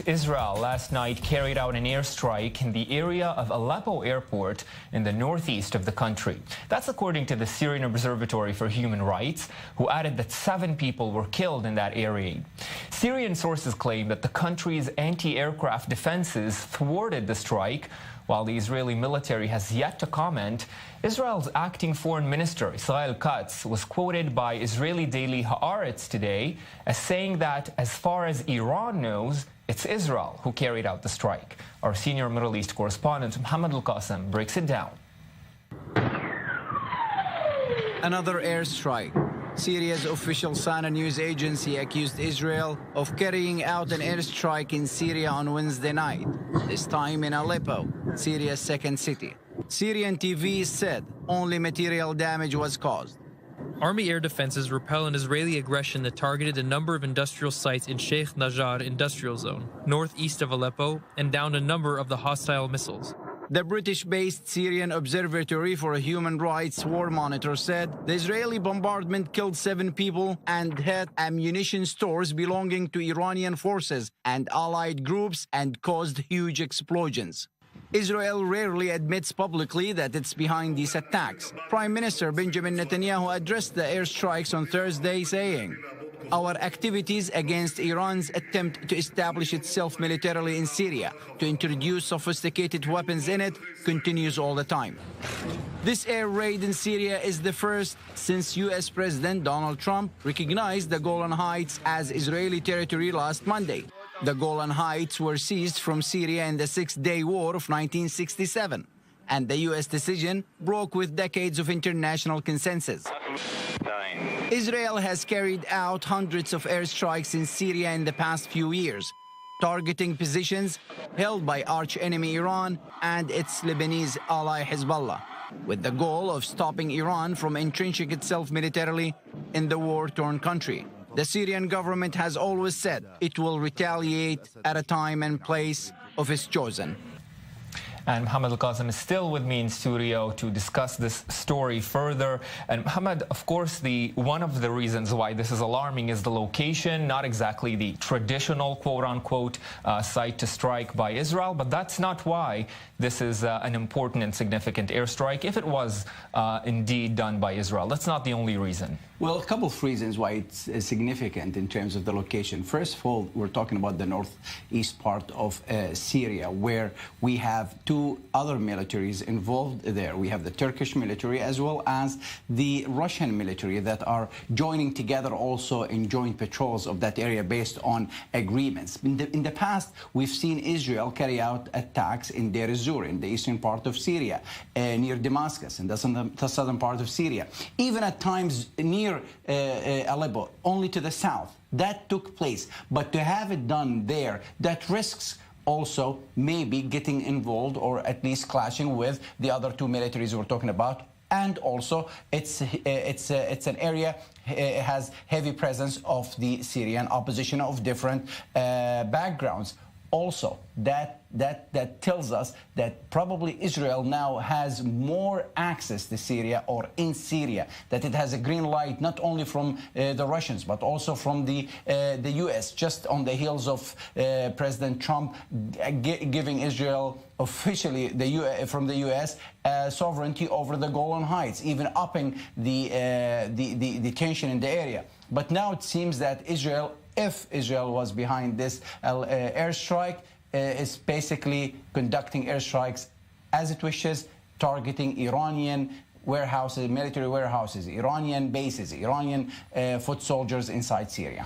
Israel last night carried out an airstrike in the area of Aleppo airport in the northeast of the country. That's according to the Syrian Observatory for Human Rights, who added that 7 people were killed in that area. Syrian sources claim that the country's anti-aircraft defenses thwarted the strike. While the Israeli military has yet to comment, Israel's acting foreign minister, Israel Katz, was quoted by Israeli daily Haaretz today as saying that as far as Iran knows, it's Israel who carried out the strike. Our senior Middle East correspondent, Mohammed Al-Qasim, breaks it down. Another airstrike. Syria's official Sana news agency accused Israel of carrying out an airstrike in Syria on Wednesday night, this time in Aleppo, Syria's second city. Syrian TV said only material damage was caused. Army air defenses repel an Israeli aggression that targeted a number of industrial sites in Sheikh Najjar industrial zone, northeast of Aleppo, and downed a number of the hostile missiles. The British-based Syrian Observatory for Human Rights War Monitor said the Israeli bombardment killed 7 people and hit ammunition stores belonging to Iranian forces and allied groups and caused huge explosions. Israel rarely admits publicly that it's behind these attacks. Prime Minister Benjamin Netanyahu addressed the airstrikes on Thursday, saying, "Our activities against Iran's attempt to establish itself militarily in Syria, to introduce sophisticated weapons in it, continues all the time." This air raid in Syria is the first since U.S. President Donald Trump recognized the Golan Heights as Israeli territory last Monday. The Golan Heights were seized from Syria in the Six-Day War of 1967, and the U.S. decision broke with decades of international consensus. Israel has carried out hundreds of airstrikes in Syria in the past few years, targeting positions held by arch-enemy Iran and its Lebanese ally Hezbollah, with the goal of stopping Iran from entrenching itself militarily in the war-torn country. The Syrian government has always said it will retaliate at a time and place of its chosen. And Mohammed Al-Qasim is still with me in studio to discuss this story further. And Mohammed, of course, one of the reasons why this is alarming is the location, not exactly the traditional quote-unquote site to strike by Israel, but that's not why this is an important and significant airstrike, if it was indeed done by Israel. That's not the only reason. Well, a couple of reasons why it's significant in terms of the location. First of all, we're talking about the northeast part of Syria, where we have 2 other militaries involved there. We have the Turkish military as well as the Russian military that are joining together also in joint patrols of that area based on agreements. In the past, we've seen Israel carry out attacks in Deir ez-Zor, in the eastern part of Syria, near Damascus, in the southern part of Syria. Even at times near Aleppo, only to the south. That took place. But to have it done there, that risks also maybe getting involved or at least clashing with the other 2 militaries we're talking about. And also, it's an area, it has heavy presence of the Syrian opposition of different backgrounds. Also, that tells us that probably Israel now has more access to Syria or in Syria, that it has a green light not only from the Russians but also from the U.S., just on the heels of President Trump giving Israel officially from the U.S. Sovereignty over the Golan Heights, even upping the tension in the area. But now it seems that Israel, if Israel was behind this airstrike, is basically conducting airstrikes as it wishes, targeting Iranian warehouses, military warehouses, Iranian bases, Iranian foot soldiers inside Syria.